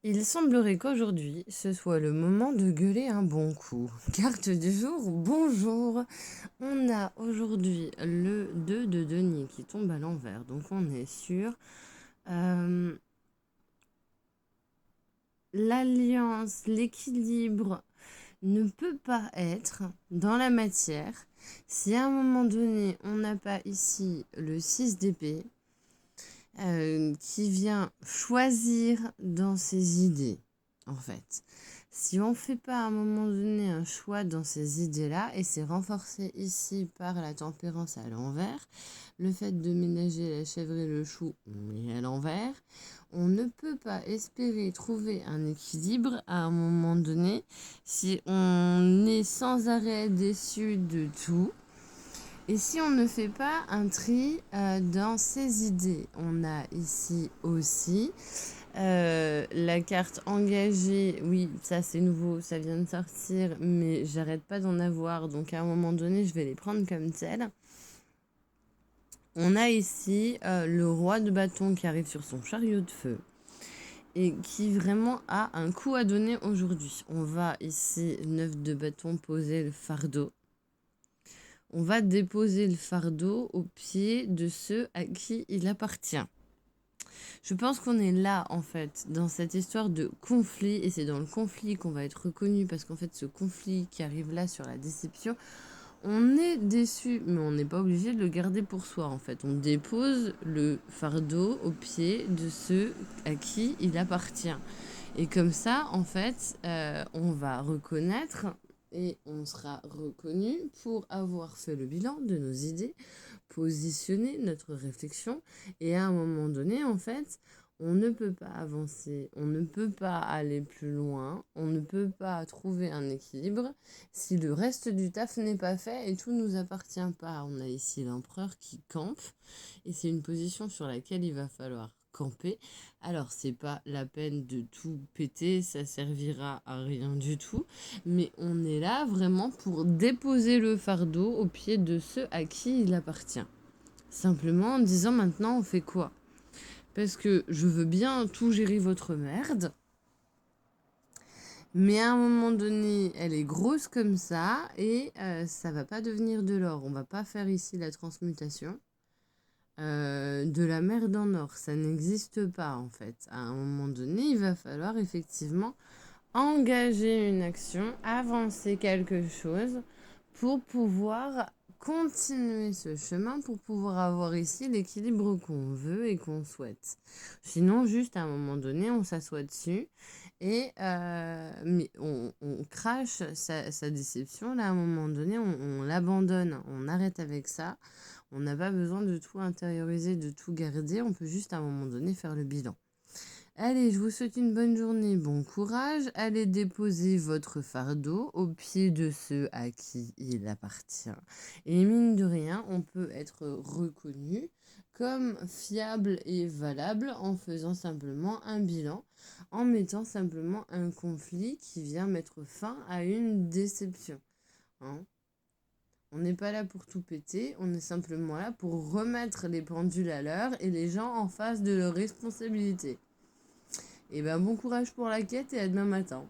Il semblerait qu'aujourd'hui, ce soit le moment de gueuler un bon coup. Carte du jour, bonjour. On a aujourd'hui le 2 de denier qui tombe à l'envers. Donc on est sur l'alliance, l'équilibre ne peut pas être dans la matière si à un moment donné on n'a pas ici le 6 d'épée qui vient choisir dans ses idées, en fait. Si on ne fait pas à un moment donné un choix dans ces idées-là, et c'est renforcé ici par la tempérance à l'envers, le fait de ménager la chèvre et le chou, on est à l'envers, on ne peut pas espérer trouver un équilibre à un moment donné si on est sans arrêt déçu de tout. Et si on ne fait pas un tri dans ses idées, on a ici aussi la carte engagée. Oui, ça c'est nouveau, ça vient de sortir, mais j'arrête pas d'en avoir. Donc à un moment donné, je vais les prendre comme telles. On a ici le roi de bâton qui arrive sur son chariot de feu et qui vraiment a un coup à donner aujourd'hui. On va ici, 9 de bâton, poser le fardeau. On va déposer le fardeau au pied de ceux à qui il appartient. Je pense qu'on est là, en fait, dans cette histoire de conflit, et c'est dans le conflit qu'on va être reconnu, parce qu'en fait, ce conflit qui arrive là sur la déception, on est déçu, mais on n'est pas obligé de le garder pour soi, en fait. On dépose le fardeau au pied de ceux à qui il appartient. Et comme ça, en fait, on va reconnaître et on sera reconnu pour avoir fait le bilan de nos idées, positionner notre réflexion. Et à un moment donné, en fait, on ne peut pas avancer, on ne peut pas aller plus loin, on ne peut pas trouver un équilibre si le reste du taf n'est pas fait et tout ne nous appartient pas. On a ici l'empereur qui campe et c'est une position sur laquelle il va falloir camper. Alors c'est pas la peine de tout péter, ça servira à rien du tout, mais on est là vraiment pour déposer le fardeau au pied de ceux à qui il appartient. Simplement en disant maintenant on fait quoi? Parce que je veux bien tout gérer votre merde, mais à un moment donné, elle est grosse comme ça et ça va pas devenir de l'or. On va pas faire ici la transmutation. De la merde en or, ça n'existe pas en fait. À un moment donné, il va falloir effectivement engager une action, avancer quelque chose pour pouvoir continuer ce chemin, pour pouvoir avoir ici l'équilibre qu'on veut et qu'on souhaite. Sinon, juste à un moment donné, on s'assoit dessus et mais on crache sa déception. Là, à un moment donné, on l'abandonne, on arrête avec ça. On n'a pas besoin de tout intérioriser, de tout garder. On peut juste à un moment donné faire le bilan. Allez, je vous souhaite une bonne journée, bon courage. Allez déposer votre fardeau au pied de ceux à qui il appartient. Et mine de rien, on peut être reconnu comme fiable et valable en faisant simplement un bilan, en mettant simplement un conflit qui vient mettre fin à une déception. Hein. On n'est pas là pour tout péter, on est simplement là pour remettre les pendules à l'heure et les gens en face de leurs responsabilités. Et ben bon courage pour la quête et à demain matin.